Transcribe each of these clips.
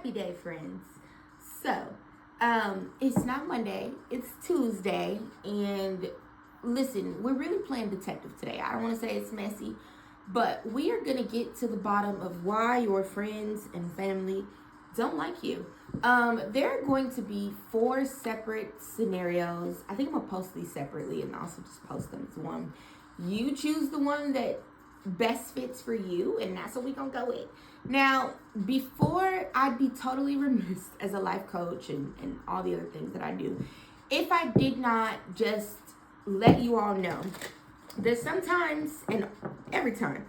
Happy day, friends. So, it's not Monday, it's Tuesday, and listen, we're really playing detective today. I don't want to say it's messy, but we are going to get to the bottom of why your friends and family don't like you. There are going to be 4 separate scenarios. I think I'm going to post these separately and also just post them as one. You choose the one that best fits for you, and that's what we're going to go with. Now, before I'd be totally remiss as a life coach and all the other things that I do, if I did not just let you all know that sometimes and every time,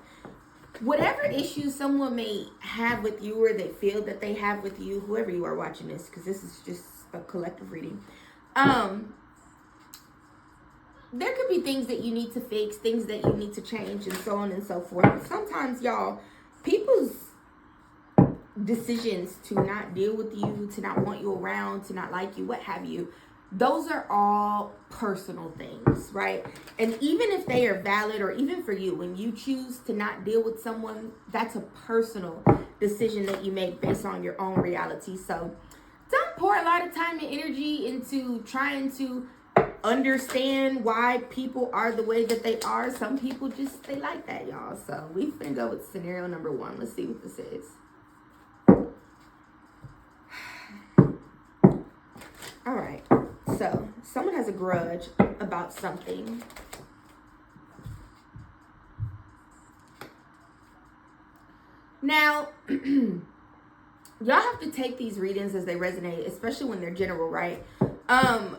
whatever issues someone may have with you or they feel that they have with you, whoever you are watching this, because this is just a collective reading, there could be things that you need to fix, things that you need to change, and so on and so forth. Sometimes, y'all, people's decisions to not deal with you, to not want you around, to not like you, what have you, those are all personal things, right? And even if they are valid, or even for you, when you choose to not deal with someone, that's a personal decision that you make based on your own reality. So don't pour a lot of time and energy into trying to understand why people are the way that they are. Some people just, they like that, y'all. So we finna go with scenario number 1. Let's see what this is. All right. So someone has a grudge about something. Now, y'all have to take these readings as they resonate, especially when they're general, right?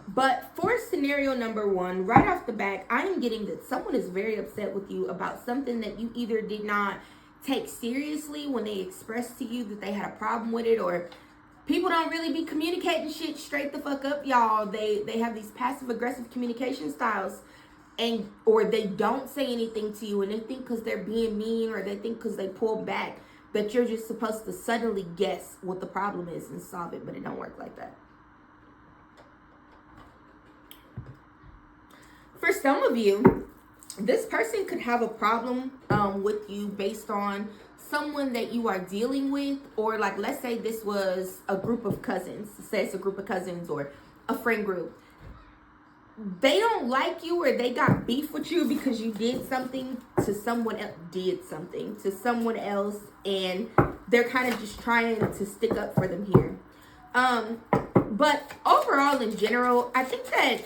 But for scenario number 1, right off the bat, I am getting that someone is very upset with you about something that you either did not take seriously when they expressed to you that they had a problem with it, or people don't really be communicating shit straight the fuck up, y'all. They have these passive aggressive communication styles, and or they don't say anything to you, and they think because they're being mean, or they think because they pull back that you're just supposed to suddenly guess what the problem is and solve it, but it don't work like that. For some of you, this person could have a problem with you based on someone that you are dealing with, or like, let's say this was a group of cousins. Say it's a group of cousins or a friend group. They don't like you, or they got beef with you because you did something to someone else, and they're kind of just trying to stick up for them here. But overall, in general, I think that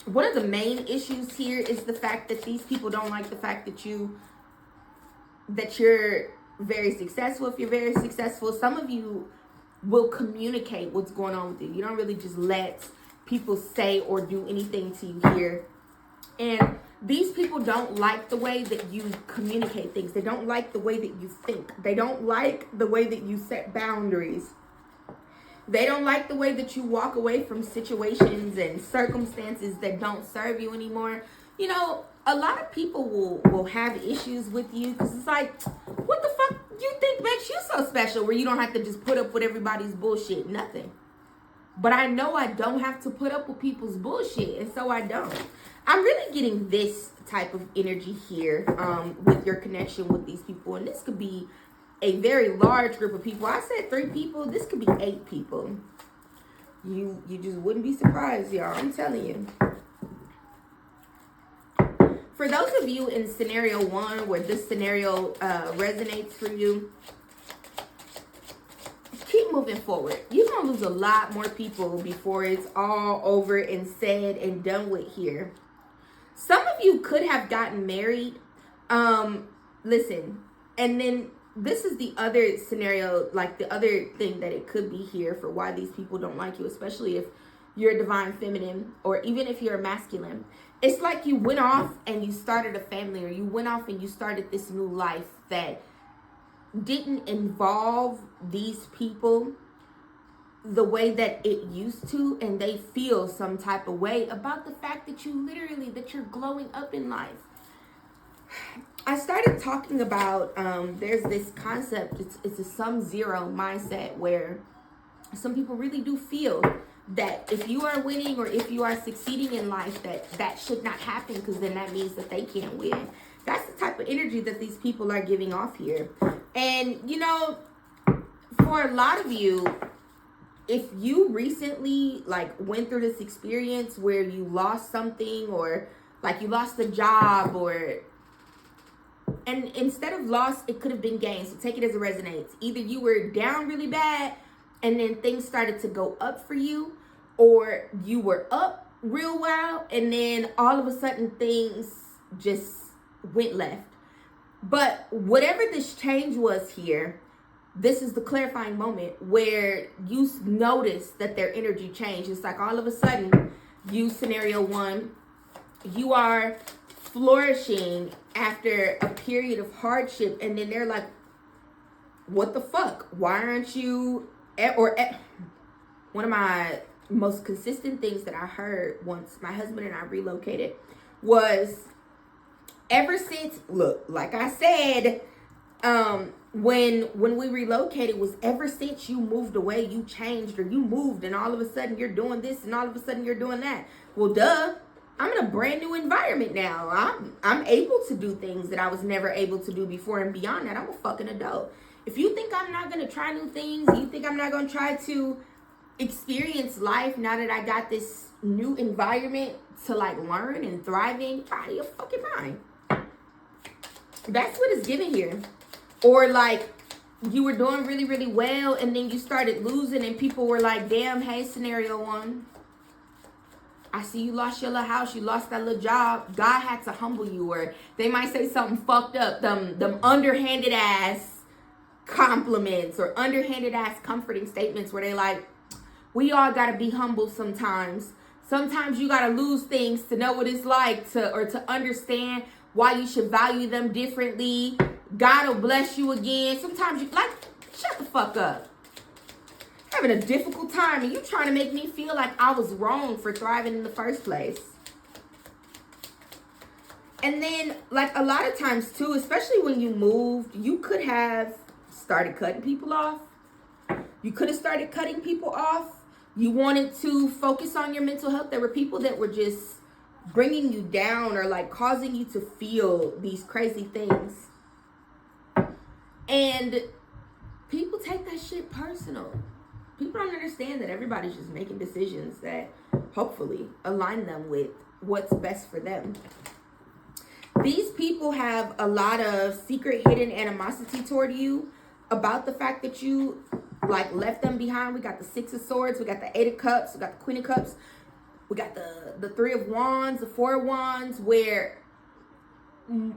one of the main issues here is the fact that these people don't like the fact that you're very successful. If you're very successful, some of you will communicate what's going on with you. You don't really just let people say or do anything to you here. And these people don't like the way that you communicate things. They don't like the way that you think. They don't like the way that you set boundaries. They don't like the way that you walk away from situations and circumstances that don't serve you anymore. You know, a lot of people will have issues with you because it's like, what the fuck you think makes you so special where you don't have to just put up with everybody's bullshit? Nothing. But I know I don't have to put up with people's bullshit, and so I don't. I'm really getting this type of energy here with your connection with these people, and this could be a very large group of people. I said 3 people. This could be 8 people. You just wouldn't be surprised, y'all. I'm telling you. For those of you in scenario 1 where this scenario resonates for you, keep moving forward. You're going to lose a lot more people before it's all over and said and done with here. Some of you could have gotten married. Listen, and then this is the other scenario, like the other thing that it could be here for why these people don't like you, especially if you're a divine feminine or even if you're a masculine. It's like you went off and you started a family, or you went off and you started this new life that didn't involve these people the way that it used to, and they feel some type of way about the fact that you're glowing up in life. I started talking about there's this concept, it's a sum zero mindset, where some people really do feel that if you are winning or if you are succeeding in life, that should not happen, because then that means that they can't win. That's the type of energy that these people are giving off here. And you know, for a lot of you, if you recently like went through this experience where you lost something, or like you lost a job, and instead of loss, it could have been gain. So take it as it resonates. Either you were down really bad and then things started to go up for you, or you were up real wild and then all of a sudden things just went left. But whatever this change was here, this is the clarifying moment where you notice that their energy changed. It's like all of a sudden, you, scenario one, you are flourishing after a period of hardship, and then they're like, what the fuck? Why aren't you one of my most consistent things that I heard once my husband and I relocated was, ever since, look, like I said, when we relocated, was ever since you moved away, you changed, or you moved and all of a sudden you're doing this and all of a sudden you're doing that. Well, duh, I'm in a brand new environment now. I'm able to do things that I was never able to do before, and beyond that, I'm a fucking adult. If you think I'm not going to try new things, you think I'm not going to try to experience life now that I got this new environment to like learn and thrive in, you're out of your fucking mind. That's what it's giving here. Or like you were doing really, really well and then you started losing and people were like, damn, hey, scenario one, I see you lost your little house, you lost that little job. God had to humble you. Or they might say something fucked up, them underhanded ass compliments or underhanded ass comforting statements where they like, we all gotta be humble sometimes. Sometimes you gotta lose things to know what it's like to understand why you should value them differently. God will bless you again. Sometimes you like, shut the fuck up. Having a difficult time and you trying to make me feel like I was wrong for thriving in the first place. And then like a lot of times too, especially when you moved, you could have started cutting people off. You could have started cutting people off. You wanted to focus on your mental health. There were people that were just bringing you down or like causing you to feel these crazy things. And people take that shit personal. People don't understand that everybody's just making decisions that hopefully align them with what's best for them. These people have a lot of secret hidden animosity toward you about the fact that you like left them behind. We got the Six of Swords, we got the Eight of Cups, we got the Queen of Cups, we got the Three of Wands, the Four of Wands, where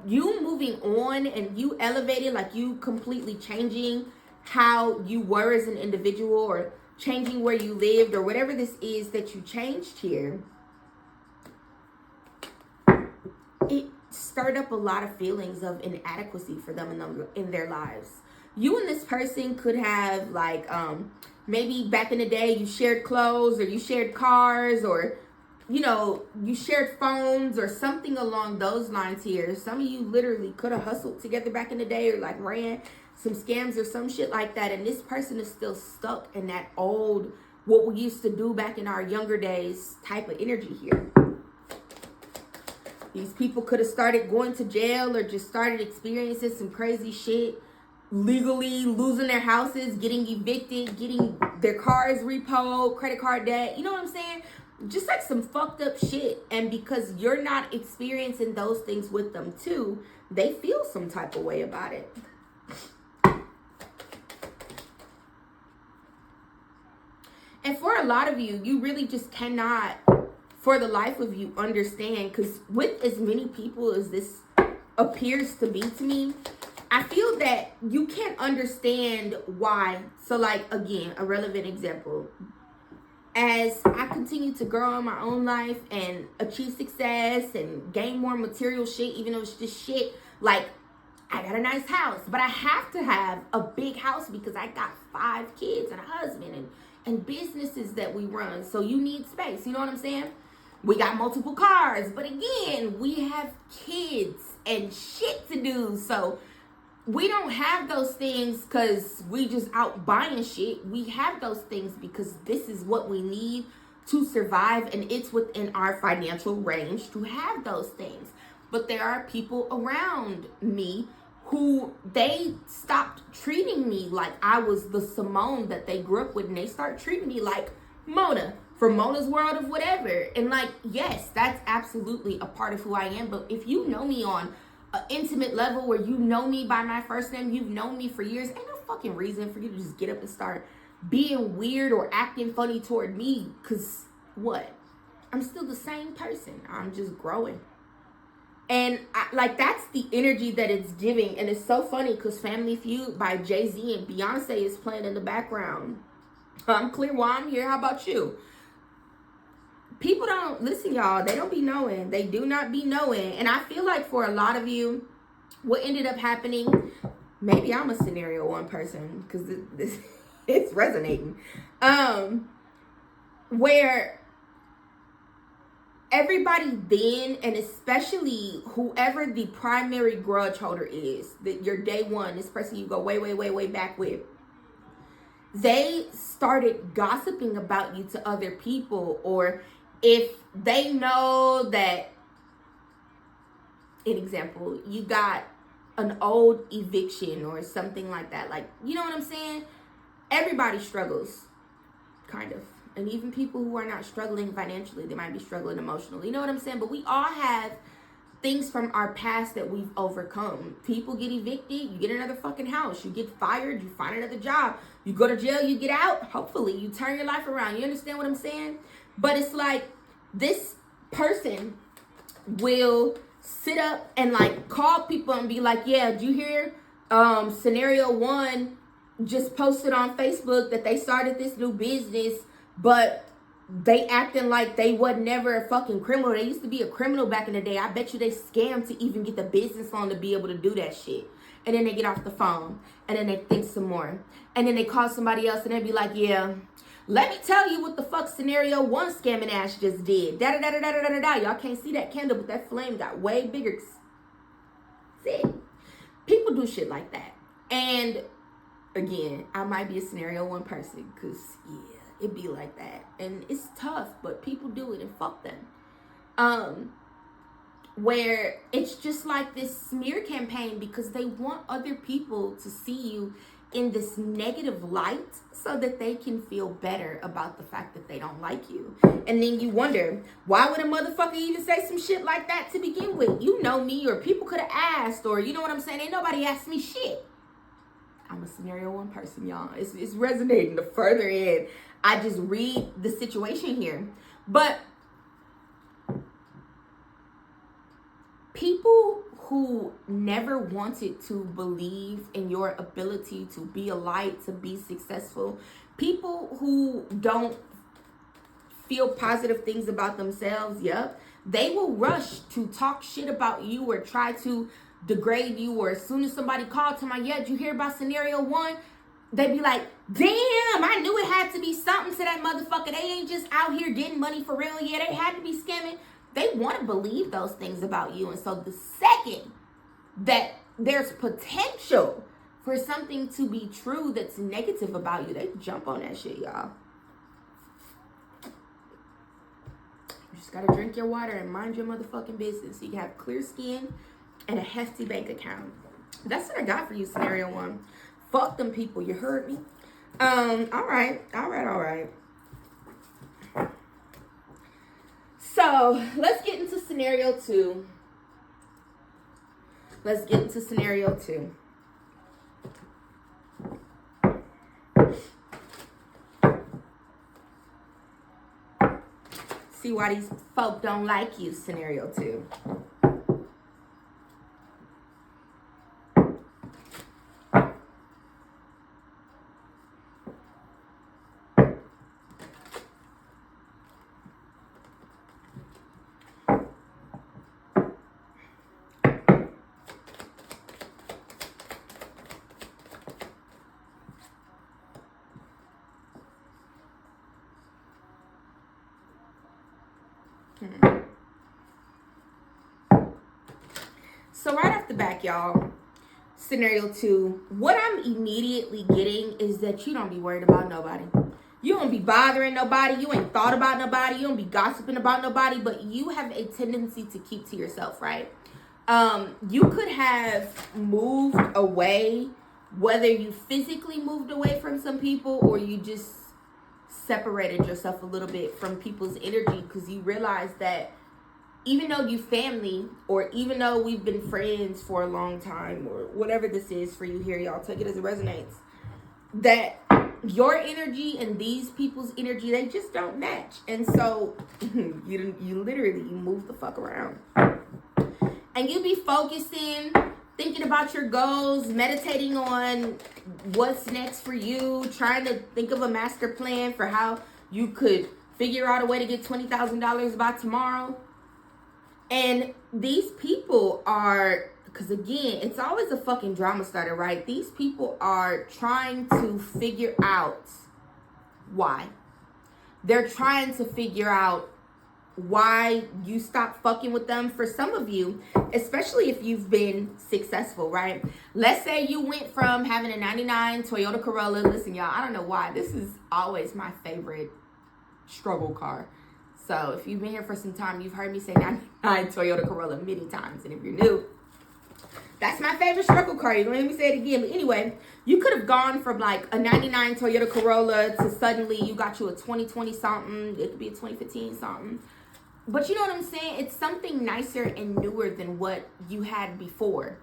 you moving on and you elevated, like you completely changing how you were as an individual or changing where you lived or whatever this is that you changed here. It stirred up a lot of feelings of inadequacy for them in their lives. You and this person could have like, maybe back in the day you shared clothes or you shared cars or, you know, you shared phones or something along those lines here. Some of you literally could have hustled together back in the day or like ran some scams or some shit like that. And this person is still stuck in that old, what we used to do back in our younger days type of energy here. These people could have started going to jail or just started experiencing some crazy shit. Legally losing their houses, getting evicted, getting their cars repoed, credit card debt. You know what I'm saying? Just like some fucked up shit. And because you're not experiencing those things with them too, they feel some type of way about it. And for a lot of you, you really just cannot, for the life of you, understand. Because with as many people as this appears to be to me, I feel that you can't understand why. So like, again, a relevant example. As I continue to grow in my own life and achieve success and gain more material shit, even though it's just shit, like I got a nice house, but I have to have a big house because I got 5 kids and a husband and businesses that we run. So you need space. You know what I'm saying? We got multiple cars, but again, we have kids and shit to do. So we don't have those things because we just out buying shit. We have those things because this is what we need to survive, and it's within our financial range to have those things. But there are people around me who they stopped treating me like I was the Simone that they grew up with, and they start treating me like Mona from Mona's World of whatever. And like, yes, that's absolutely a part of who I am. But if you know me on an intimate level where you know me by my first name, you've known me for years, ain't no fucking reason for you to just get up and start being weird or acting funny toward me. Because what? I'm still the same person. I'm just growing. And like, that's the energy that it's giving. And it's so funny because Family Feud by Jay-Z and Beyonce is playing in the background. I'm clear why I'm here. How about you? People don't listen, y'all. They don't be knowing. They do not be knowing. And I feel like for a lot of you, what ended up happening, maybe I'm a scenario one person because this it's resonating. Where everybody then, and especially whoever the primary grudge holder is, that your day one, this person you go way back with, they started gossiping about you to other people. Or if they know that, an example, you got an old eviction or something like that, like, you know what I'm saying? Everybody struggles, kind of. And even people who are not struggling financially, they might be struggling emotionally. You know what I'm saying? But we all have things from our past that we've overcome. People get evicted, you get another fucking house. You get fired, you find another job. You go to jail, you get out. Hopefully, you turn your life around. You understand what I'm saying? But it's like, this person will sit up and like call people and be like, yeah, did you hear scenario one just posted on Facebook that they started this new business, but they acting like they was never a fucking criminal. They used to be a criminal back in the day. I bet you they scammed to even get the business loan to be able to do that shit. And then they get off the phone and then they think some more. And then they call somebody else and they be like, yeah, let me tell you what the fuck scenario one scamming ass just did. Da-da-da-da-da-da-da-da. Y'all can't see that candle, but that flame got way bigger. See? People do shit like that. And again, I might be a scenario one person because, yeah, it be like that. And it's tough, but people do it and fuck them. Where it's just like this smear campaign because they want other people to see you in this negative light so that they can feel better about the fact that they don't like you. And then you wonder, why would a motherfucker even say some shit like that to begin with? You know me, or people could have asked, or you know what I'm saying? Ain't nobody asked me shit. I'm a scenario one person, y'all. It's resonating the further in I just read the situation here. But people who never wanted to believe in your ability to be a light, to be successful, people who don't feel positive things about themselves, they will rush to talk shit about you or try to degrade you. Or as soon as somebody called to my, did you hear about scenario one? They be like, damn, I knew it had to be something to that motherfucker. They ain't just out here getting money for real. Yeah, they had to be scamming. They want to believe those things about you. And so the second that there's potential for something to be true that's negative about you, they jump on that shit, y'all. You just got to drink your water and mind your motherfucking business so you can have clear skin and a hefty bank account. That's what I got for you, scenario one. Fuck them people, you heard me? All right. So let's get into scenario two. See why these folk don't like you, scenario two. So right off the back, y'all, scenario two, what I'm immediately getting is that you don't be worried about nobody. You don't be bothering nobody. You ain't thought about nobody. You don't be gossiping about nobody, but you have a tendency to keep to yourself, right? You could have moved away, whether you physically moved away from some people or you just separated yourself a little bit from people's energy, because you realize that even though you family, or even though we've been friends for a long time, or whatever this is for you here, y'all take it as it resonates, that your energy and these people's energy, they just don't match. And so you literally move the fuck around, and you be focusing, thinking about your goals, meditating on what's next for you, trying to think of a master plan for how you could figure out a way to get $20,000 by tomorrow. And these people are, because again, it's always a fucking drama starter, right? These people are trying to figure out why. They're trying to figure out why you stop fucking with them. For some of you, especially if you've been successful, right? Let's say you went from having a 99 Toyota Corolla. Listen, y'all, I don't know why. This is always my favorite struggle car. So if you've been here for some time, you've heard me say 99 Toyota Corolla many times. And if you're new, that's my favorite struggle car. You're going to hear me say it again. But anyway, you could have gone from like a 99 Toyota Corolla to suddenly you got you a 2020 something. It could be a 2015 something. But you know what I'm saying? It's something nicer and newer than what you had before.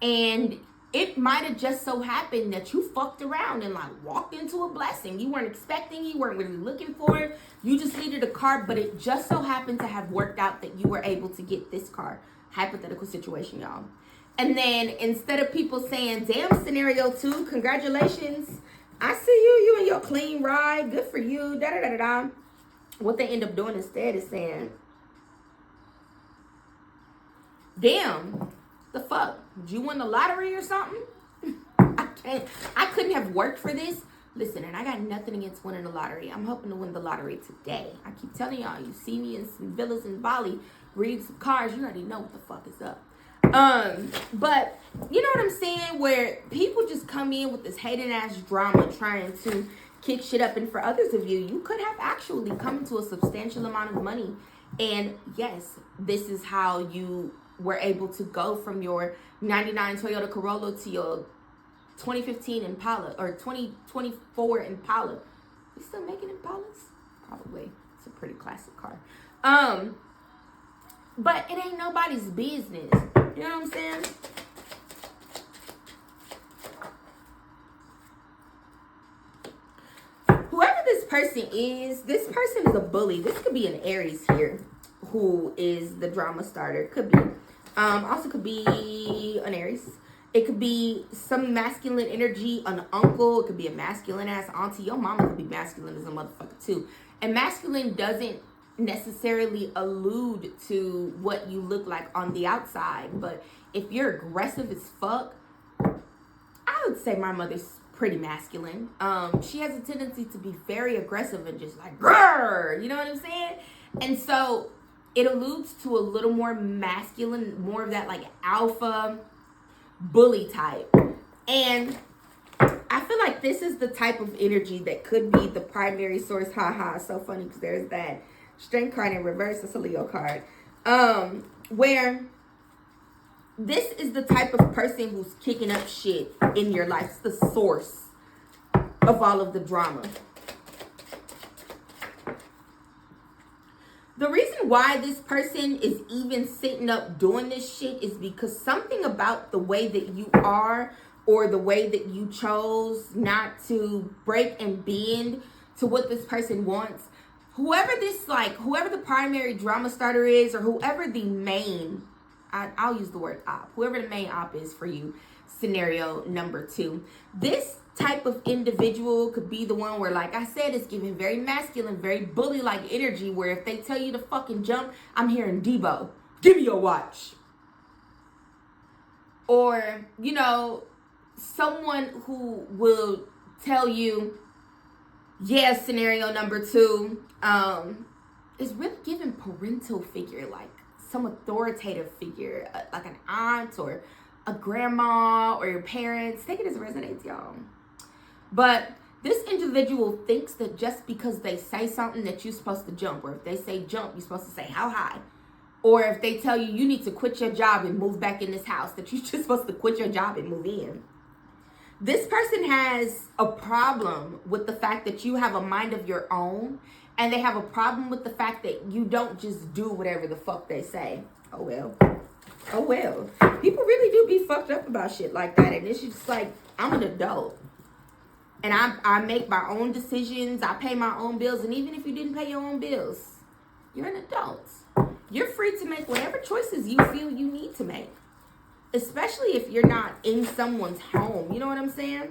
And it might have just so happened that you fucked around and like walked into a blessing. You weren't expecting, you weren't really looking for it. You just needed a car, but it just so happened to have worked out that you were able to get this car. Hypothetical situation, y'all. And then instead of people saying, damn, scenario 2, congratulations, I see you and your clean ride, good for you, da-da-da-da-da. What they end up doing instead is saying, damn, the fuck? Did you win the lottery or something? I couldn't have worked for this. Listen, and I got nothing against winning the lottery. I'm hoping to win the lottery today. I keep telling y'all, you see me in some villas in Bali, read some cars, you already know what the fuck is up. But you know what I'm saying? Where people just come in with this hating ass drama trying to kick shit up. And for others of you, you could have actually come to a substantial amount of money. And yes, this is how you were able to go from your 99 Toyota Corolla to your 2015 Impala or 2024 Impala. You still making Impalas? Probably. It's a pretty classic car. But it ain't nobody's business. You know what I'm saying? Whoever this person is a bully. This could be an Aries here who is the drama starter. Could be. Also could be an Aries. It could be some masculine energy, an uncle. It could be a masculine ass auntie. Your mama could be masculine as a motherfucker too. And masculine doesn't necessarily allude to what you look like on the outside. But if you're aggressive as fuck, I would say my mother's pretty masculine. She has a tendency to be very aggressive and just like, grrr, you know what I'm saying? And so it alludes to a little more masculine, more of that like alpha bully type. And I feel like this is the type of energy that could be the primary source. Haha, so funny because there's that strength card in reverse. That's a Leo card. Where this is the type of person who's kicking up shit in your life. It's the source of all of the drama. The reason why this person is even sitting up doing this shit is because something about the way that you are, or the way that you chose not to break and bend to what this person wants. Whoever the primary drama starter is, or whoever the main, I'll use the word op, whoever the main op is for you, scenario number 2. This type of individual could be the one where, like I said, it's giving very masculine, very bully-like energy, where if they tell you to fucking jump, I'm hearing Debo, give me your watch. Or, you know, someone who will tell you, yeah, scenario number 2, is really giving parental figure, like some authoritative figure, like an aunt or a grandma or your parents. Take it as it resonates, y'all. But this individual thinks that just because they say something that you're supposed to jump, or if they say jump, you're supposed to say how high. Or if they tell you you need to quit your job and move back in this house, that you're just supposed to quit your job and move in. This person has a problem with the fact that you have a mind of your own, and they have a problem with the fact that you don't just do whatever the fuck they say. Oh well. Oh well. People really do be fucked up about shit like that, and it's just like, I'm an adult. And I make my own decisions, I pay my own bills, and even if you didn't pay your own bills, you're an adult. You're free to make whatever choices you feel you need to make. Especially if you're not in someone's home. You know what I'm saying?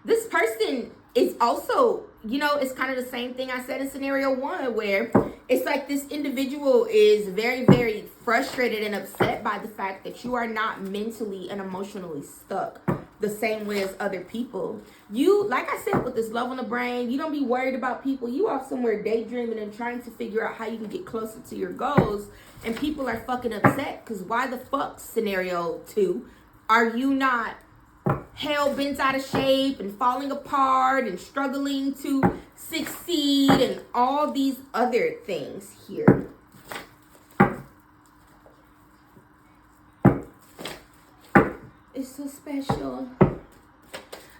This person is also, you know, it's kind of the same thing I said in scenario 1, where it's like this individual is very, very frustrated and upset by the fact that you are not mentally and emotionally stuck the same way as other people. You, like I said, with this love on the brain, you don't be worried about people. You off somewhere daydreaming and trying to figure out how you can get closer to your goals, and people are fucking upset because why the fuck, scenario 2, are you not hell bent out of shape and falling apart and struggling to succeed and all these other things here? It's so special.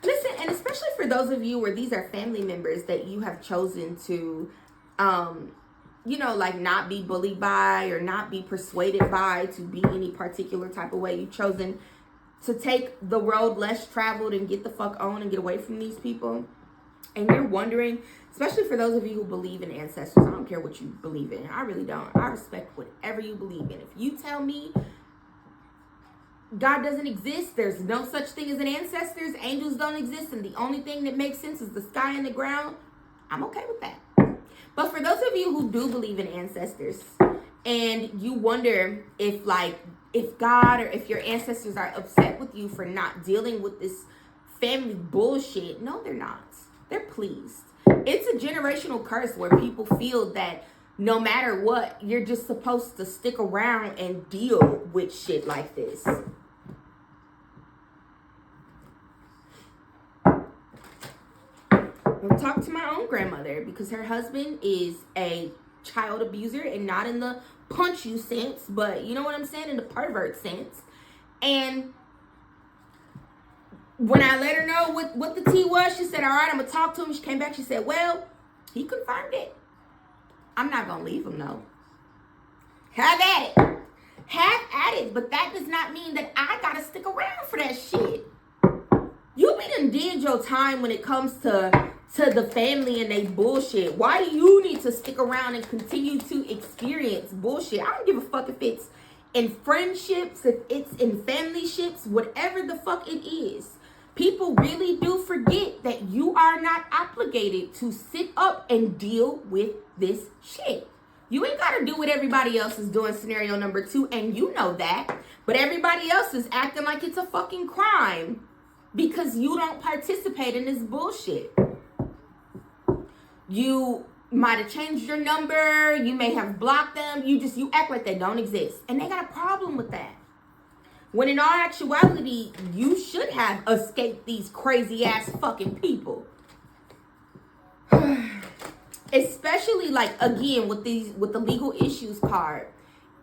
Listen, and especially for those of you where these are family members that you have chosen to, you know, like not be bullied by or not be persuaded by to be any particular type of way. You've chosen to take the road less traveled and get the fuck on and get away from these people. And you're wondering, especially for those of you who believe in ancestors, I don't care what you believe in. I really don't. I respect whatever you believe in. If you tell me God doesn't exist, there's no such thing as an ancestors, angels don't exist, and the only thing that makes sense is the sky and the ground, I'm okay with that. But for those of you who do believe in ancestors, and you wonder if God or if your ancestors are upset with you for not dealing with this family bullshit, no, they're not. They're pleased. It's a generational curse where people feel that no matter what, you're just supposed to stick around and deal with shit like this. I'll talk to my own grandmother because her husband is a child abuser, and not in the punch you sense, but you know what I'm saying, in the pervert sense. And when I let her know what the tea was, she said, all right, I'm gonna talk to him. She came back, she said, well, he confirmed it. I'm not gonna leave him, no. Have at it. Have at it. But that does not mean that I gotta stick around for that shit. You be done did your time when it comes to the family and they bullshit. Why do you need to stick around and continue to experience bullshit? I don't give a fuck if it's in friendships, if it's in family ships, whatever the fuck it is. People really do forget that you are not obligated to sit up and deal with this shit. You ain't got to do what everybody else is doing, scenario number 2, and you know that. But everybody else is acting like it's a fucking crime because you don't participate in this bullshit. You might have changed your number. You may have blocked them. You act like they don't exist. And they got a problem with that. When in all actuality, you should have escaped these crazy ass fucking people. Especially like, again, with the legal issues card.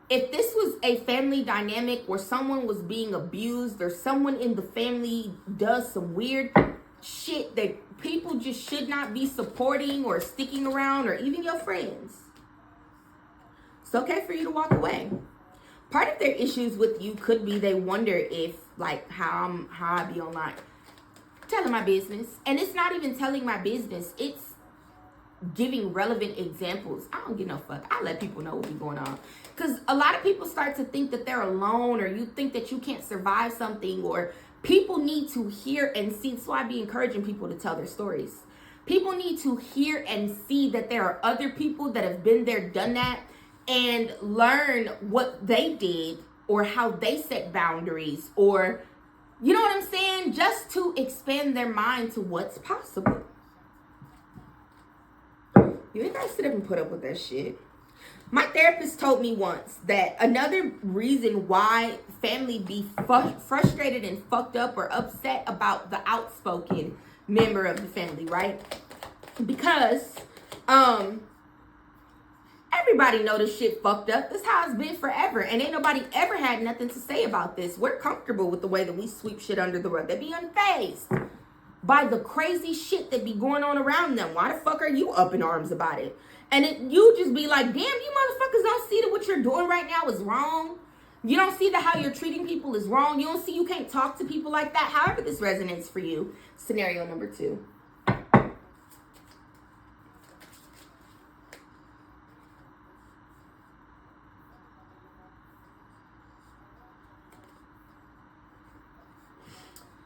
If this was a family dynamic where someone was being abused or someone in the family does some weird shit that people just should not be supporting or sticking around, or even your friends, it's okay for you to walk away. Part of their issues with you could be they wonder if, like, how I be online telling my business. And it's not even telling my business. It's giving relevant examples. I don't give no fuck. I let people know what be going on. Because a lot of people start to think that they're alone, or you think that you can't survive something, or people need to hear and see. That's why I be encouraging people to tell their stories. People need to hear and see that there are other people that have been there, done that, and learn what they did or how they set boundaries, or, you know what I'm saying? Just to expand their mind to what's possible. You ain't gotta sit up and put up with that shit. My therapist told me once that another reason why family be frustrated and fucked up or upset about the outspoken member of the family, right, Because, everybody know this shit fucked up. This how it's been forever. And ain't nobody ever had nothing to say about this. We're comfortable with the way that we sweep shit under the rug. They be unfazed by the crazy shit that be going on around them. Why the fuck are you up in arms about it? And you just be like, damn, you motherfuckers don't see that what you're doing right now is wrong. You don't see that how you're treating people is wrong. You don't see you can't talk to people like that. However this resonates for you. Scenario number 2.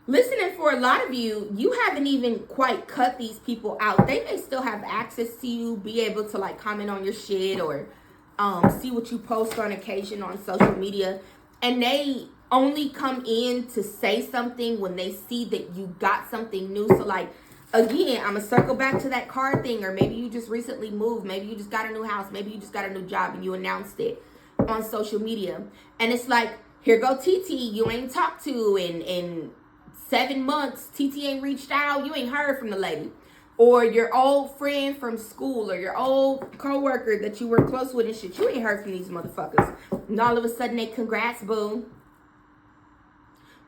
Listening, for a lot of you, you haven't even quite cut these people out. They may still have access to you, be able to like comment on your shit or see what you post on occasion on social media. And they only come in to say something when they see that you got something new. So like, again, I'm going to circle back to that car thing. Or maybe you just recently moved. Maybe you just got a new house. Maybe you just got a new job and you announced it on social media. And it's like, here go TT, you ain't talked to in 7 months, TT ain't reached out, you ain't heard from the lady. Or your old friend from school or your old coworker that you were close with and shit, you ain't heard from these motherfuckers. And all of a sudden they congrats, boo.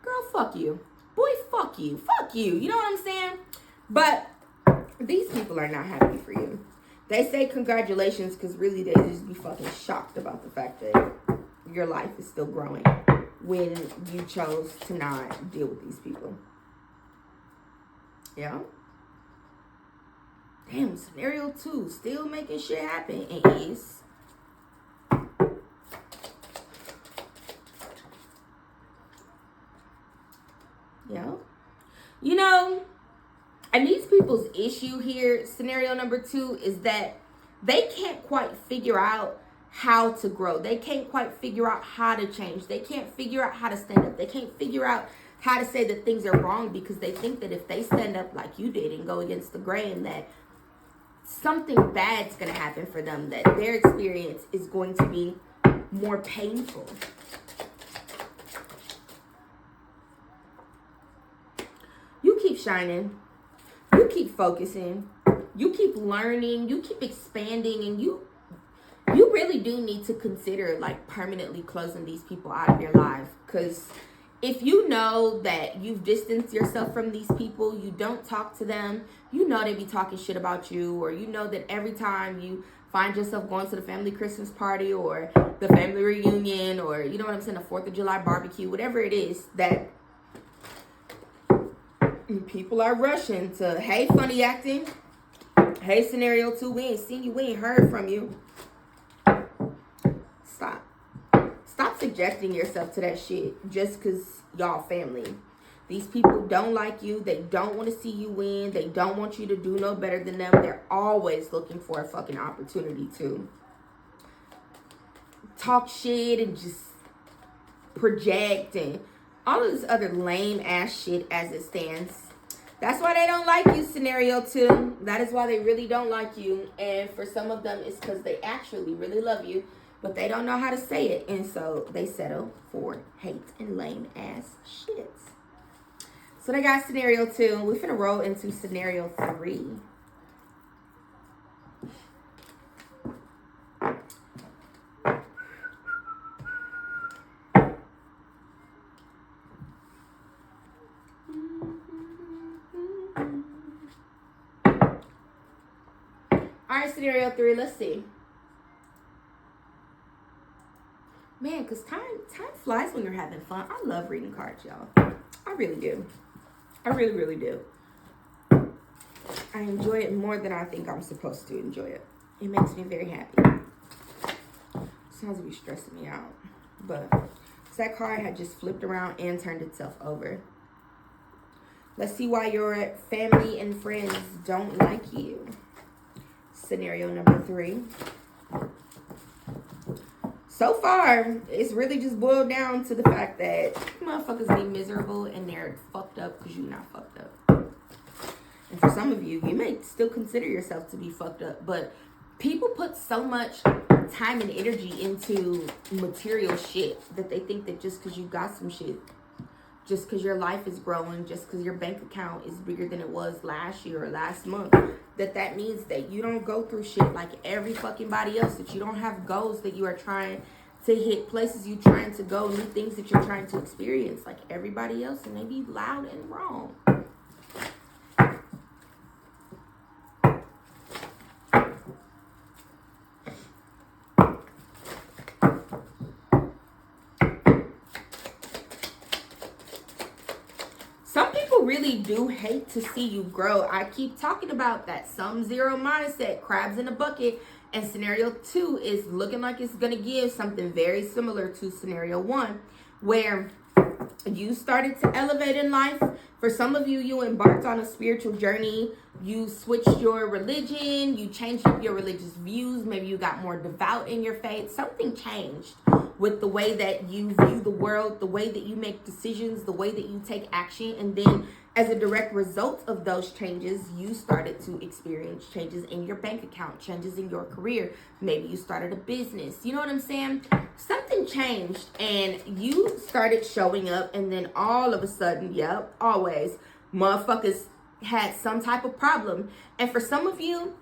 Girl, fuck you. Boy, fuck you. Fuck you. You know what I'm saying? But these people are not happy for you. They say congratulations because really they just be fucking shocked about the fact that your life is still growing when you chose to not deal with these people. Yeah. Damn, scenario 2, still making shit happen. And is. Yeah. You know, and these people's issue here, scenario number 2, is that they can't quite figure out how to grow. They can't quite figure out how to change. They can't figure out how to stand up. They can't figure out how to say that things are wrong because they think that if they stand up like you did and go against the grain, that something bad's going to happen for them, that their experience is going to be more painful. You keep shining. You keep focusing. You keep learning. You keep expanding. And you really do need to consider like permanently closing these people out of your life. Because if you know that you've distanced yourself from these people, you don't talk to them, you know they be talking shit about you, or you know that every time you find yourself going to the family Christmas party or the family reunion, or you know what I'm saying, the 4th of July barbecue, whatever it is, that people are rushing to, hey, funny acting, hey, scenario 2, we ain't seen you, we ain't heard from you. Stop subjecting yourself to that shit just because y'all family. These people don't like you. They don't want to see you win. They don't want you to do no better than them. They're always looking for a fucking opportunity to talk shit and just project and all of this other lame ass shit as it stands. That's why they don't like you, scenario 2. That is why they really don't like you. And for some of them, it's because they actually really love you, but they don't know how to say it. And so they settle for hate and lame ass shit. So they got scenario 2. We're finna roll into scenario 3. All right, scenario 3, let's see. Man, because time flies when you're having fun. I love reading cards, y'all. I really do. I really, really do. I enjoy it more than I think I'm supposed to enjoy it. It makes me very happy. Sounds like it's stressing me out. But that card had just flipped around and turned itself over. Let's see why your family and friends don't like you. Scenario number 3. So far, it's really just boiled down to the fact that motherfuckers be miserable and they're fucked up because you're not fucked up. And for some of you, you may still consider yourself to be fucked up, but people put so much time and energy into material shit that they think that just because you got some shit, just because your life is growing, just because your bank account is bigger than it was last year or last month, that means that you don't go through shit like every fucking body else, that you don't have goals that you are trying to hit, places you're trying to go, new things that you're trying to experience like everybody else, and they be loud and wrong. Really do hate to see you grow. I keep talking about that sum zero mindset, crabs in a bucket, and scenario 2 is looking like it's gonna give something very similar to scenario 1, where you started to elevate in life. For some of you, you embarked on a spiritual journey. You switched your religion. You changed up your religious views. Maybe you got more devout in your faith. Something changed with the way that you view the world, the way that you make decisions, the way that you take action. And then as a direct result of those changes, you started to experience changes in your bank account, changes in your career. Maybe you started a business. You know what I'm saying? Something changed and you started showing up, and then all of a sudden, yep, always, motherfuckers had some type of problem. And for some of you,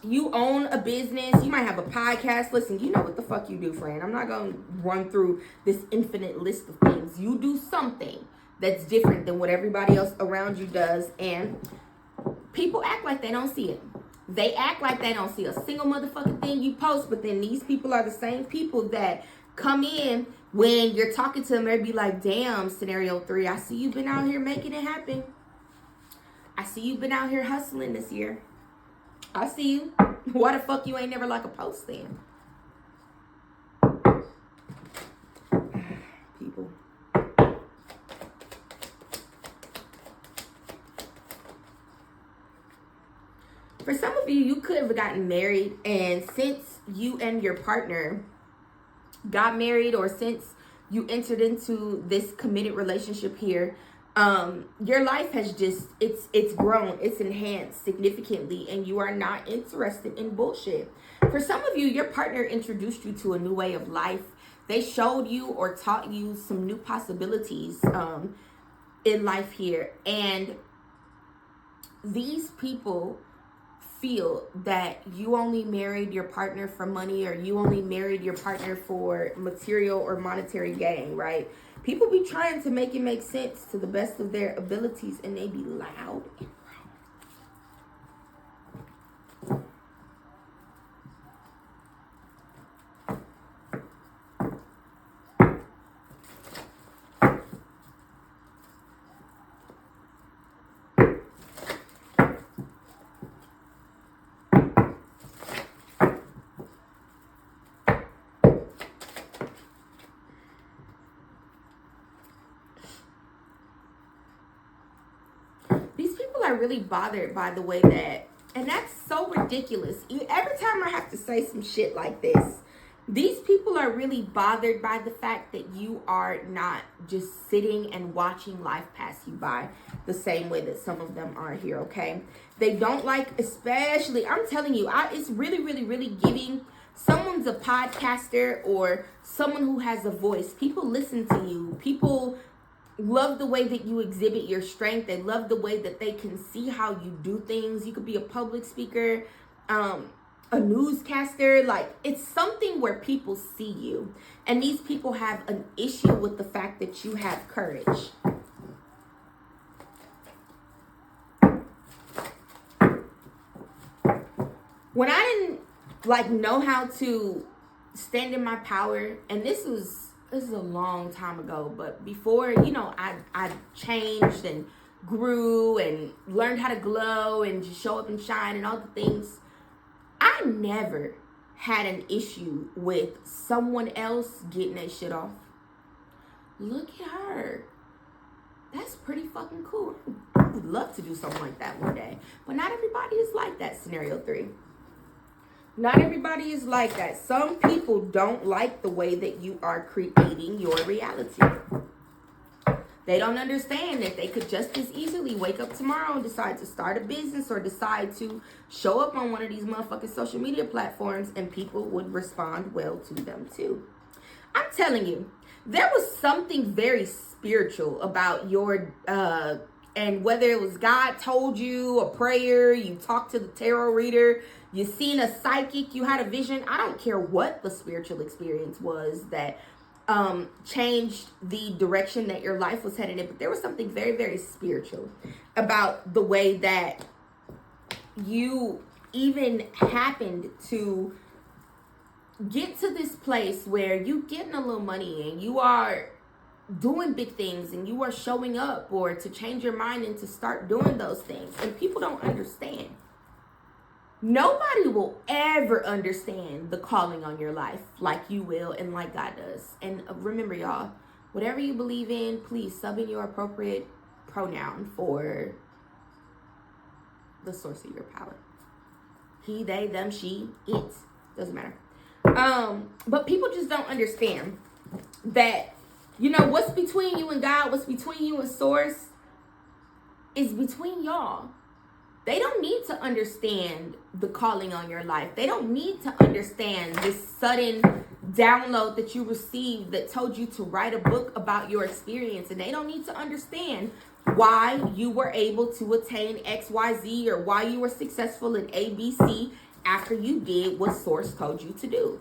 you own a business, you might have a podcast. Listen, you know what the fuck you do, friend. I'm not going to run through this infinite list of things. You do something that's different than what everybody else around you does, and people act like they don't see it. They act like they don't see a single motherfucking thing you post, but then these people are the same people that come in when you're talking to them. They'll be like, damn, scenario 3, I see you've been out here making it happen. I see you've been out here hustling this year. I see you. Why the fuck you ain't never like a post then? People. For some of you, you could have gotten married, and since you and your partner got married, or since you entered into this committed relationship here, your life has just, it's grown, it's enhanced significantly, and you are not interested in bullshit. For some of you, your partner introduced you to a new way of life. They showed you or taught you some new possibilities in life here, and these people feel that you only married your partner for money, or you only married your partner for material or monetary gain, right? People be trying to make it make sense to the best of their abilities, and they be loud and are really bothered by the way that, and that's so ridiculous. Every time I have to say some shit like this, these people are really bothered by the fact that you are not just sitting and watching life pass you by the same way that some of them are here, okay? They don't like, especially, I'm telling you, it's really, really, really giving. Someone's a podcaster or someone who has a voice. People listen to you. People love the way that you exhibit your strength. They love the way that they can see how you do things. You could be a public speaker, a newscaster. Like, it's something where people see you. And these people have an issue with the fact that you have courage. When I didn't know how to stand in my power, and this is a long time ago, but before, I changed and grew and learned how to glow and just show up and shine and all the things. I never had an issue with someone else getting that shit off. Look at her. That's pretty fucking cool. I would love to do something like that one day. But not everybody is like that, scenario 3. Not everybody is like that. Some people don't like the way that you are creating your reality. They don't understand that they could just as easily wake up tomorrow and decide to start a business or decide to show up on one of these motherfucking social media platforms, and people would respond well to them too. I'm telling you, there was something very spiritual about your And whether it was God told you a prayer, you talked to the tarot reader, you seen a psychic, you had a vision. I don't care what the spiritual experience was that changed the direction that your life was headed in. But there was something very, very spiritual about the way that you even happened to get to this place where you getting a little money and you are doing big things and you are showing up, or to change your mind and to start doing those things. And people don't understand. Nobody will ever understand the calling on your life like you will and like God does. And remember, y'all, whatever you believe in, please sub in your appropriate pronoun for the source of your power. He, they, them, she, it. Doesn't matter. But people just don't understand that, you know, what's between you and God, what's between you and source is between y'all. They don't need to understand the calling on your life. They don't need to understand this sudden download that you received that told you to write a book about your experience. And they don't need to understand why you were able to attain XYZ or why you were successful in ABC after you did what source told you to do.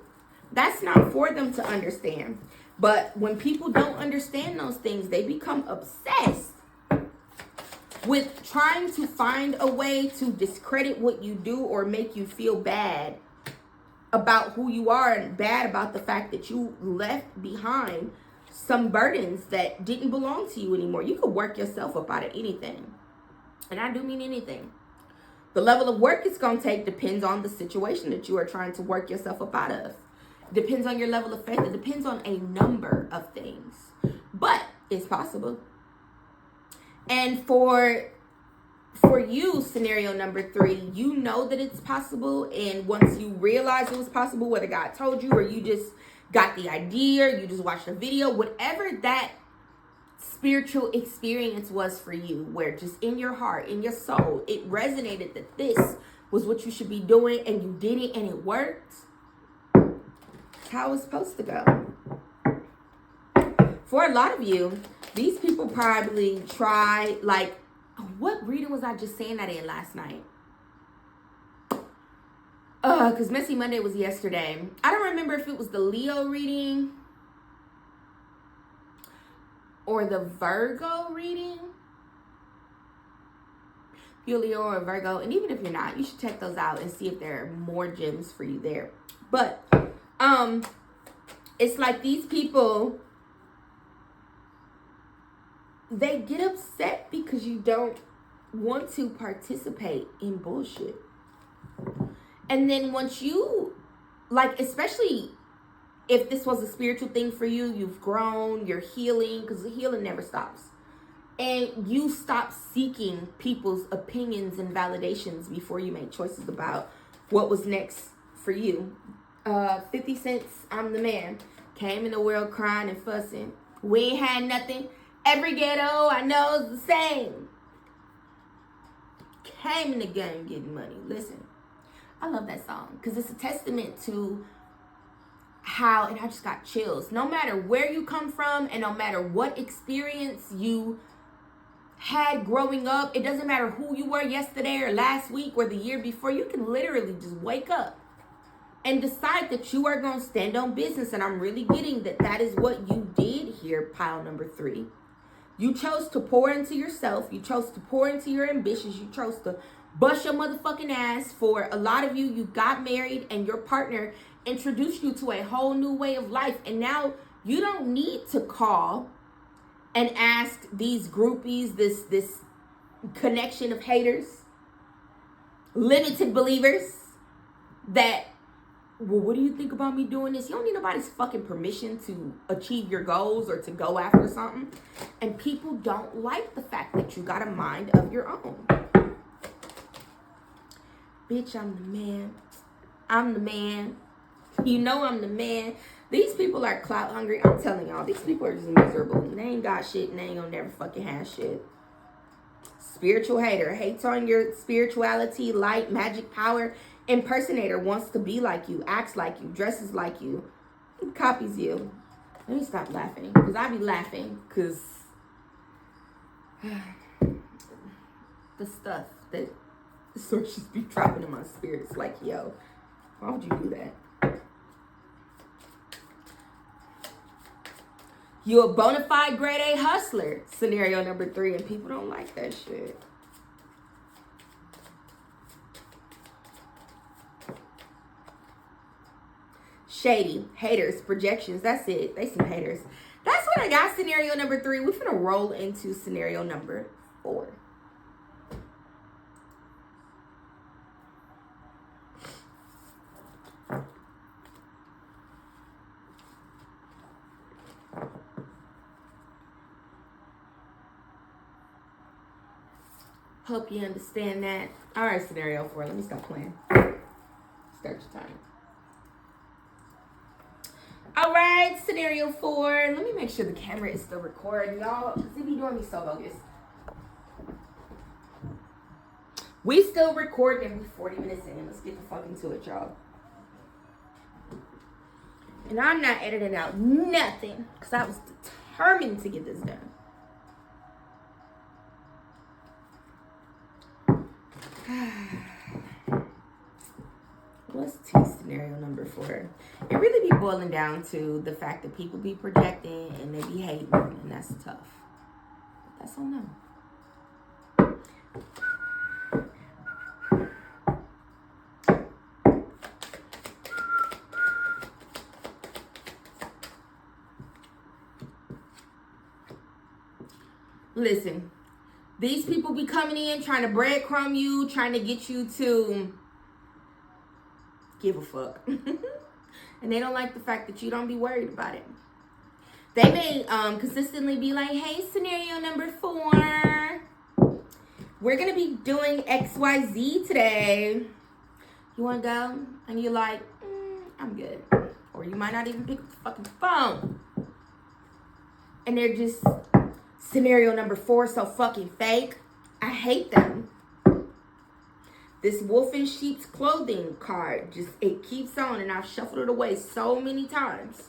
That's not for them to understand. But when people don't understand those things, they become obsessed with trying to find a way to discredit what you do or make you feel bad about who you are and bad about the fact that you left behind some burdens that didn't belong to you anymore. You could work yourself up out of anything. And I do mean anything. The level of work it's going to take depends on the situation that you are trying to work yourself up out of. Depends on your level of faith. It depends on a number of things. But it's possible. And for you, scenario number 3, you know that it's possible. And once you realize it was possible, whether God told you or you just got the idea, you just watched a video, whatever that spiritual experience was for you, where just in your heart, in your soul, it resonated that this was what you should be doing and you did it and it worked. That's how it's supposed to go. For a lot of you, these people probably try, like, what reading was I just saying that in last night? Because Messy Monday was yesterday. I don't remember if it was the Leo reading or the Virgo reading. If you're Leo or Virgo, and even if you're not, you should check those out and see if there are more gems for you there. But it's like these people, they get upset because you don't want to participate in bullshit. And then once you, like, especially if this was a spiritual thing for you, you've grown, you're healing, because the healing never stops. And you stop seeking people's opinions and validations before you make choices about what was next for you. 50 Cent's I'm the Man came in the world crying and fussing. We ain't had nothing. Every ghetto I know is the same. Came in the game getting money. Listen, I love that song because it's a testament to how, and I just got chills. No matter where you come from and no matter what experience you had growing up, it doesn't matter who you were yesterday or last week or the year before, you can literally just wake up and decide that you are going to stand on business. And I'm really getting that that is what you did here, pile number 3. You chose to pour into yourself. You chose to pour into your ambitions. You chose to bust your motherfucking ass. For a lot of you, you got married and your partner introduced you to a whole new way of life. And now you don't need to call and ask these groupies, this connection of haters, limited believers that, well, what do you think about me doing this? You don't need nobody's fucking permission to achieve your goals or to go after something. And people don't like the fact that you got a mind of your own. Bitch, I'm the man. I'm the man. You know I'm the man. These people are clout hungry. I'm telling y'all, these people are just miserable. They ain't got shit and they ain't gonna never fucking have shit. Spiritual hater. Hates on your spirituality, light, magic, power. Impersonator. Wants to be like you. Acts like you. Dresses like you. Copies you. Let me stop laughing. Because I be laughing. Because the stuff that the source just be dropping in my spirit. It's like, yo, why would you do that? You a bona fide grade A hustler. Scenario number 3, and people don't like that shit. Shady, haters, projections. That's it. They some haters. That's what I got. Scenario number 3. We're finna roll into scenario number 4. Hope you understand that. All right, scenario 4. Let me stop playing. Start your time. All right, scenario 4. Let me make sure the camera is still recording, y'all, because it be doing me so bogus. We still recording and we 40 minutes in. Let's get the fuck into it, y'all. And I'm not editing out nothing because I was determined to get this done. What's T scenario number 4? It really be boiling down to the fact that people be projecting and they be hating, and that's tough. But that's on them. Listen, these people be coming in trying to breadcrumb you, trying to get you to give a fuck. And they don't like the fact that you don't be worried about it. They may consistently be like, hey, scenario number 4, we're going to be doing XYZ today. You want to go? And you're like, I'm good. Or you might not even pick up the fucking phone. And they're just, scenario number 4, so fucking fake. I hate them. This wolf in sheep's clothing card, just, it keeps on, and I've shuffled it away so many times.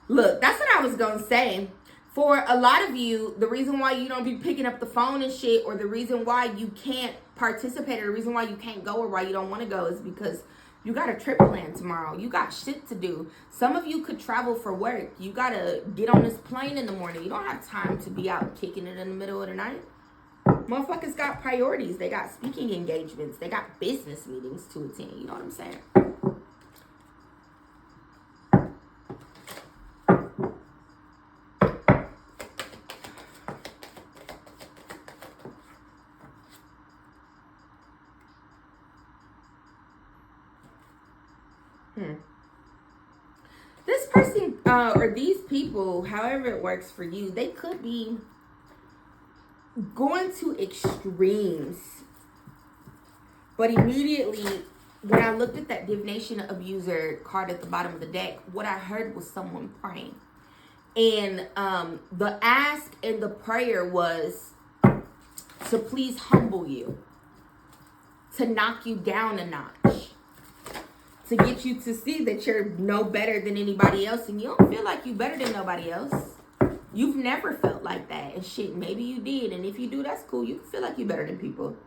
Look, that's what I was going to say. For a lot of you, the reason why you don't be picking up the phone and shit, or the reason why you can't participate, or the reason why you can't go, or why you don't want to go, is because you got a trip planned tomorrow. You got shit to do. Some of you could travel for work. You got to get on this plane in the morning. You don't have time to be out kicking it in the middle of the night. Motherfuckers got priorities. They got speaking engagements. They got business meetings to attend. You know what I'm saying? This person or these people, however it works for you, they could be going to extremes. But immediately, when I looked at that divination abuser card at the bottom of the deck, what I heard was someone praying. And the ask and the prayer was to please humble you, to knock you down a notch, to get you to see that you're no better than anybody else, and you don't feel like you better than nobody else. You've never felt like that, and shit, maybe you did, and if you do, that's cool. You can feel like you're better than people.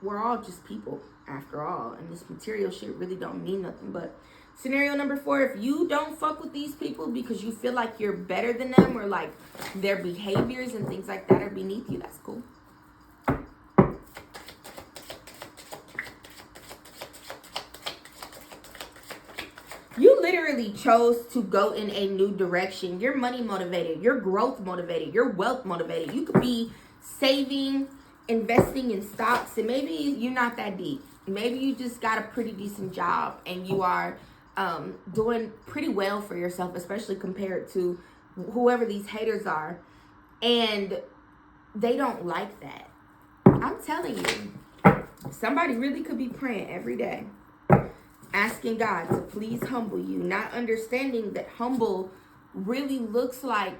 We're all just people, after all, and this material shit really don't mean nothing. But scenario number 4, if you don't fuck with these people because you feel like you're better than them, or like their behaviors and things like that are beneath you, that's cool. You literally chose to go in a new direction. You're money motivated. You're growth motivated. You're wealth motivated. You could be saving, investing in stocks, and maybe you're not that deep. Maybe you just got a pretty decent job and you are doing pretty well for yourself, especially compared to whoever these haters are. And they don't like that. I'm telling you, somebody really could be praying every day, asking God to please humble you, not understanding that humble really looks like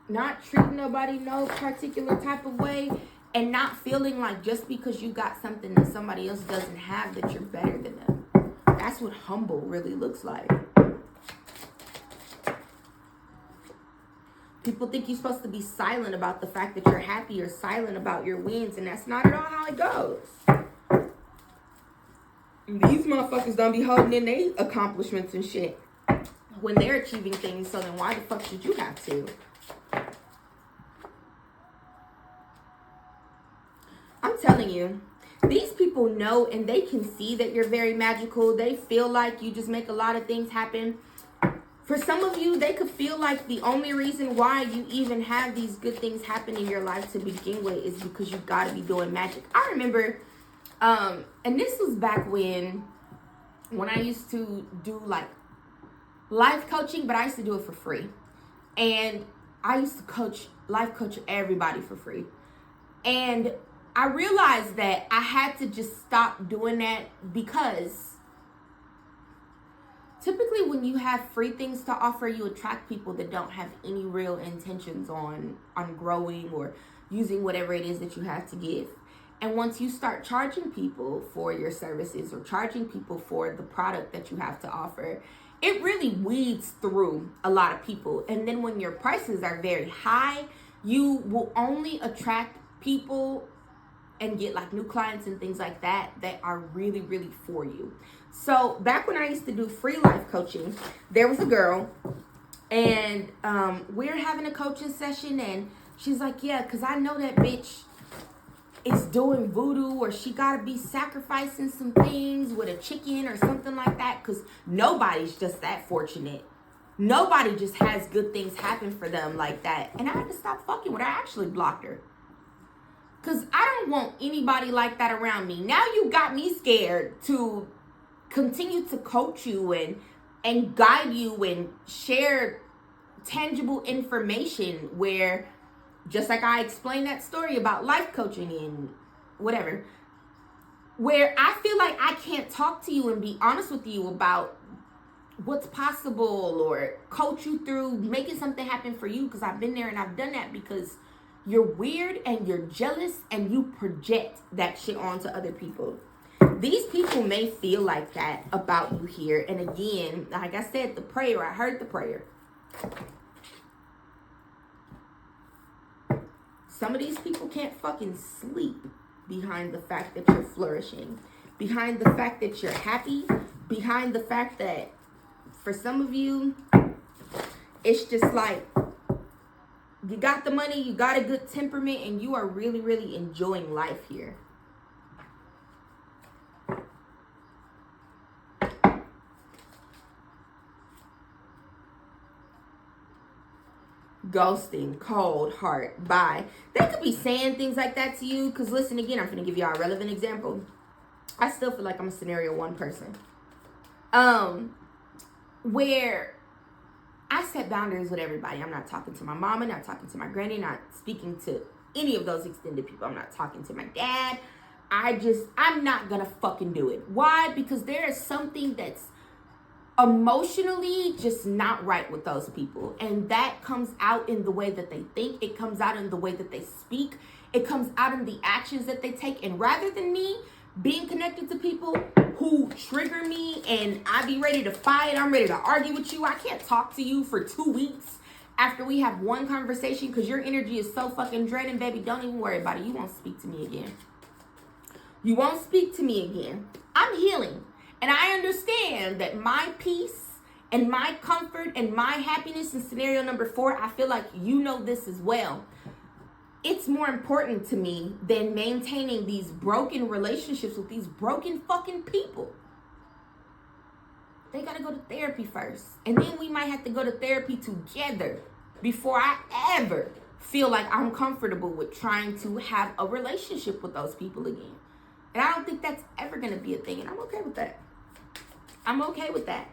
not treating nobody no particular type of way, and not feeling like just because you got something that somebody else doesn't have that you're better than them. That's what humble really looks like. People think you're supposed to be silent about the fact that you're happy or silent about your wins, and that's not at all how it goes. These motherfuckers don't be holding in their accomplishments and shit when they're achieving things, so then why the fuck should you have to? I'm telling you, these people know and they can see that you're very magical. They feel like you just make a lot of things happen. For some of you, they could feel like the only reason why you even have these good things happen in your life to begin with is because you got to be doing magic. I remember, and this was back when I used to do like life coaching, but I used to do it for free. And I used to life coach everybody for free. And I realized that I had to just stop doing that because typically when you have free things to offer, you attract people that don't have any real intentions on growing or using whatever it is that you have to give. And once you start charging people for your services or charging people for the product that you have to offer, it really weeds through a lot of people. And then when your prices are very high, you will only attract people and get like new clients and things like that are really, really for you. So back when I used to do free life coaching, there was a girl and we're having a coaching session and she's like, yeah, because I know that bitch is doing voodoo or she got to be sacrificing some things with a chicken or something like that, because nobody's just that fortunate. Nobody just has good things happen for them like that. And I had to stop fucking with her. I actually blocked her. Because I don't want anybody like that around me. Now you got me scared to continue to coach you and guide you and share tangible information where, just like I explained that story about life coaching and whatever, where I feel like I can't talk to you and be honest with you about what's possible or coach you through making something happen for you, because I've been there and I've done that, because you're weird and you're jealous and you project that shit onto other people. These people may feel like that about you here. And again, like I said, the prayer, I heard the prayer. Some of these people can't fucking sleep behind the fact that you're flourishing, behind the fact that you're happy, behind the fact that for some of you, it's just like, you got the money, you got a good temperament, and you are really, really enjoying life here. Ghosting, cold heart, bye. They could be saying things like that to you, because listen, again, I'm going to give you a relevant example. I still feel like I'm a scenario one person. Where I set boundaries with everybody. I'm not talking to my mama, not talking to my granny, not speaking to any of those extended people. I'm not talking to my dad. I'm not gonna fucking do it. Why? Because there is something that's emotionally just not right with those people. And that comes out in the way that they think. It comes out in the way that they speak. It comes out in the actions that they take. And rather than me being connected to people who trigger me and I be ready to fight, I'm ready to argue with you, I can't talk to you for 2 weeks after we have one conversation because your energy is so fucking draining, baby. Don't even worry about it. You won't speak to me again. You won't speak to me again. I'm healing. And I understand that my peace and my comfort and my happiness in scenario number 4, I feel like you know this as well. It's more important to me than maintaining these broken relationships with these broken fucking people. They gotta go to therapy first. And then we might have to go to therapy together before I ever feel like I'm comfortable with trying to have a relationship with those people again. And I don't think that's ever gonna be a thing. And I'm okay with that. I'm okay with that.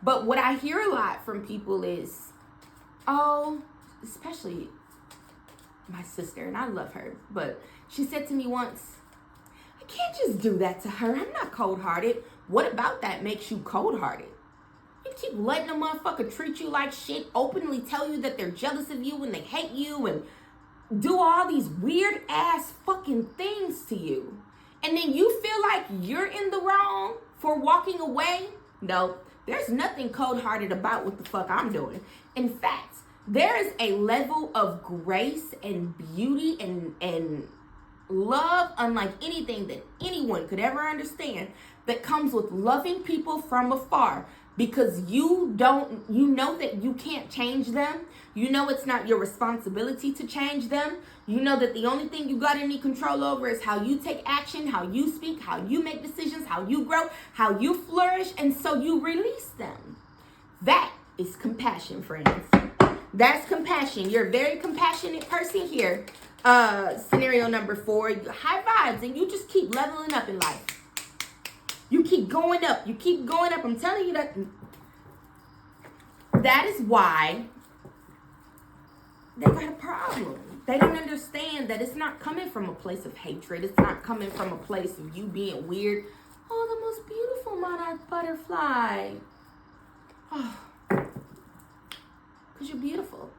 But what I hear a lot from people is, oh, especially my sister, and I love her, but she said to me once, I can't just do that to her. I'm not cold-hearted. What about that makes you cold-hearted? You keep letting a motherfucker treat you like shit, openly tell you that they're jealous of you and they hate you and do all these weird-ass fucking things to you. And then you feel like you're in the wrong for walking away? No, there's nothing cold-hearted about what the fuck I'm doing. In fact, There is a level of grace and beauty and love unlike anything that anyone could ever understand that comes with loving people from afar, because you know that you can't change them. You know it's not your responsibility to change them. You know that the only thing you got any control over is how you take action, how you speak, how you make decisions, how you grow, how you flourish, and so you release them. That is compassion, friends. That's compassion. You're a very compassionate person here. Scenario number 4, high vibes, and you just keep leveling up in life. You keep going up. You keep going up. I'm telling you that is why they got a problem. They don't understand that it's not coming from a place of hatred. It's not coming from a place of you being weird. Oh, the most beautiful monarch butterfly. Oh, because you're beautiful.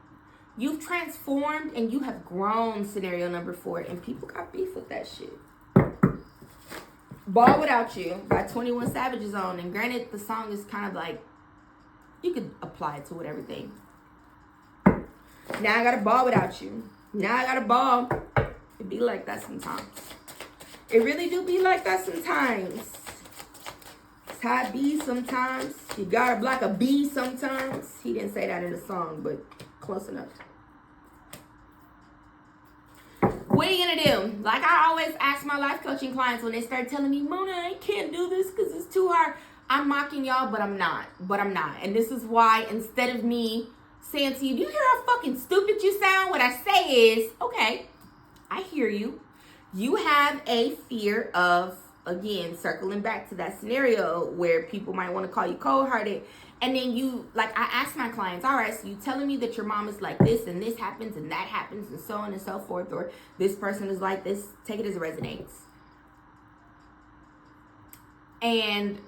You've transformed and you have grown, scenario number 4, and people got beef with that shit. Ball Without You by 21 Savage is on, and granted, the song is kind of like, you could apply it to whatever thing. Now I got a ball without you. Now I got a ball. It be like that sometimes. It really do be like that sometimes. It's how it be sometimes. You gotta block a bee sometimes. He didn't say that in the song, but close enough. What are you gonna do? Like I always ask my life coaching clients when they start telling me, Mona, I can't do this because it's too hard. I'm mocking y'all, but I'm not. And this is why, instead of me saying to you, do you hear how fucking stupid you sound? What I say is, okay, I hear you. You have a fear of, again, circling back to that scenario where people might want to call you cold-hearted. And then you, like I ask my clients, all right, so you telling me that your mom is like this and this happens and that happens and so on and so forth, or this person is like this, take it as it resonates. And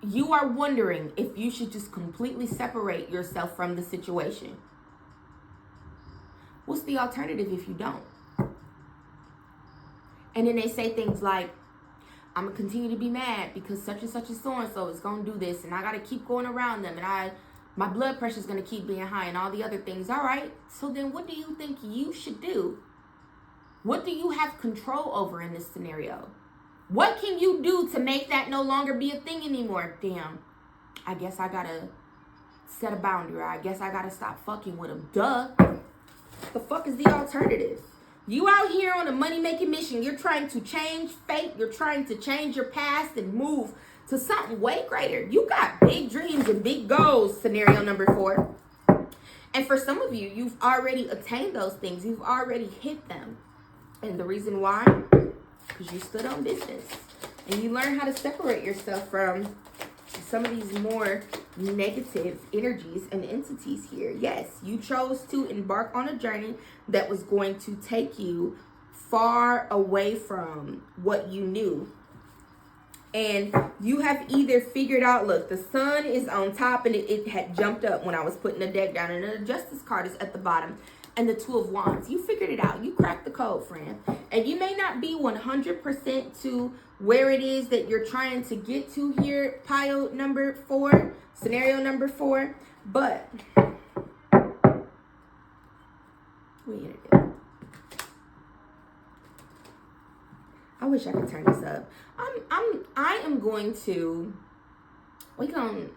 you are wondering if you should just completely separate yourself from the situation. What's the alternative if you don't? And then they say things like, I'm going to continue to be mad because such and such and so is going to do this, and I got to keep going around them, and my blood pressure is going to keep being high, and all the other things. All right, so then what do you think you should do? What do you have control over in this scenario? What can you do to make that no longer be a thing anymore? Damn, I guess I got to set a boundary. I guess I got to stop fucking with them. Duh. The fuck is the alternative? You out here on a money-making mission. You're trying to change fate. You're trying to change your past and move to something way greater. You got big dreams and big goals, scenario number 4. And for some of you, you've already attained those things. You've already hit them. And the reason why? Because you stood on business. And you learned how to separate yourself from some of these more negative energies and entities here. Yes, you chose to embark on a journey that was going to take you far away from what you knew. And you have either figured out, look, the sun is on top, and it had jumped up when I was putting the deck down, and the Justice card is at the bottom, and the Two of Wands. You figured it out. You cracked the code, friend. And you may not be 100% to where it is that you're trying to get to here, pile number 4, scenario number 4, but what are you gonna do? I wish I could turn this up. I am going to, we're gonna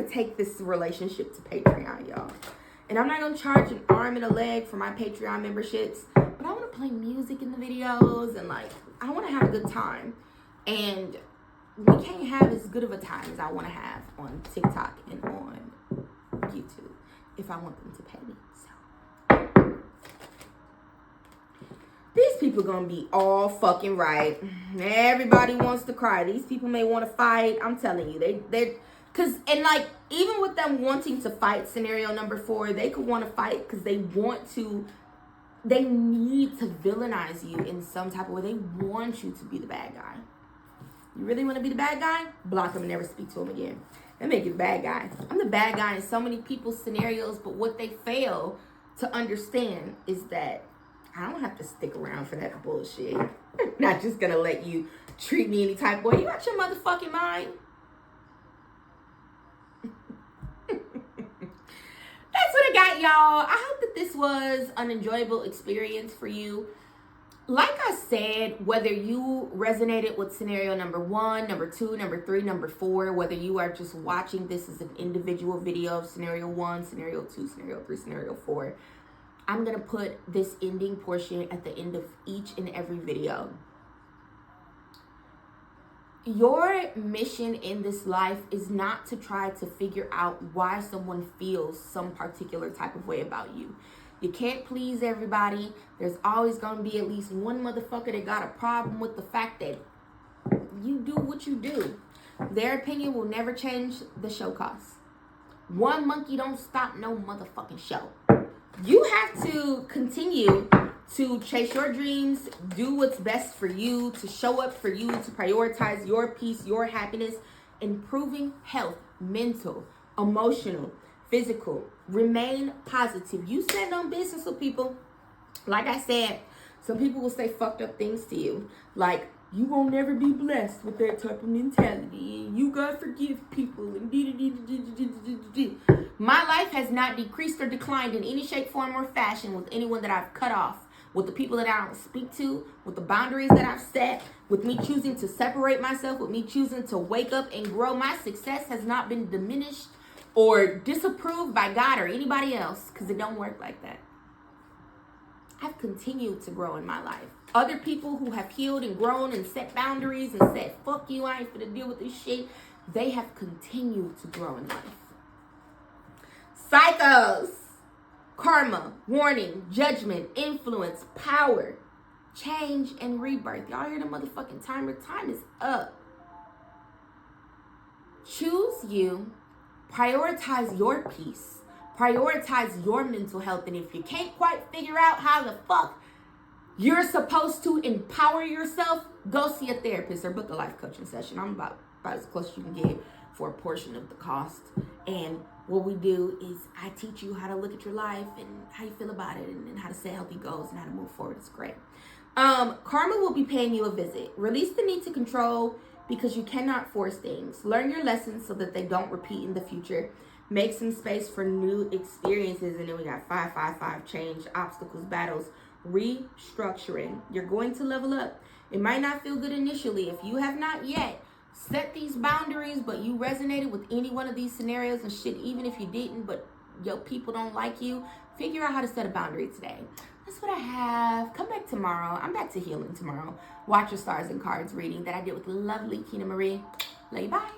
take this relationship to Patreon, y'all. And I'm not going to charge an arm and a leg for my Patreon memberships, but I want to play music in the videos, and like, I want to have a good time. And we can't have as good of a time as I want to have on TikTok and on YouTube if I want them to pay me. So these people going to be all fucking right. Everybody wants to cry. These people may want to fight. I'm telling you, they're because, and like, even with them wanting to fight, scenario number 4, they could want to fight because they need to villainize you in some type of way. They want you to be the bad guy. You really want to be the bad guy? Block them and never speak to them again. They make you the bad guy. I'm the bad guy in so many people's scenarios, but what they fail to understand is that I don't have to stick around for that bullshit. I'm not just going to let you treat me any type of way. You got your motherfucking mind? That's what I forgot, y'all. I hope that this was an enjoyable experience for you. Like I said, whether you resonated with scenario number 1, number 2, number 3, number 4, whether you are just watching this as an individual video of scenario 1, scenario 2, scenario 3, scenario 4, I'm going to put this ending portion at the end of each and every video. Your mission in this life is not to try to figure out why someone feels some particular type of way about you. You can't please everybody. There's always going to be at least one motherfucker that got a problem with the fact that you do what you do. Their opinion will never change the show cost. One monkey don't stop no motherfucking show. You have to continue to chase your dreams, do what's best for you, to show up for you, to prioritize your peace, your happiness, improving health, mental, emotional, physical. Remain positive. You stand on business with people. Like I said, some people will say fucked up things to you. Like, you won't never be blessed with that type of mentality. And you gotta forgive people. And my life has not decreased or declined in any shape, form, or fashion with anyone that I've cut off. With the people that I don't speak to, with the boundaries that I've set, with me choosing to separate myself, with me choosing to wake up and grow. My success has not been diminished or disapproved by God or anybody else, because it don't work like that. I've continued to grow in my life. Other people who have healed and grown and set boundaries and said, fuck you, I ain't finna deal with this shit, they have continued to grow in life. Psychos. Karma, warning, judgment, influence, power, change, and rebirth. Y'all hear the motherfucking timer? Time is up. Choose you. Prioritize your peace. Prioritize your mental health. And if you can't quite figure out how the fuck you're supposed to empower yourself, go see a therapist or book a life coaching session. I'm about as close as you can get for a portion of the cost. And what we do is I teach you how to look at your life and how you feel about it and how to set healthy goals and how to move forward. It's great. Karma will be paying you a visit. Release the need to control because you cannot force things. Learn your lessons so that they don't repeat in the future. Make some space for new experiences. And then we got 5, 5, 5, change, obstacles, battles, restructuring. You're going to level up. It might not feel good initially. If you have not yet set these boundaries, but you resonated with any one of these scenarios and shit, even if you didn't, but your people don't like you, figure out how to set a boundary today. That's what I have. Come back tomorrow. I'm back to healing tomorrow. Watch your stars and cards reading that I did with lovely Kina Marie. Love you, bye.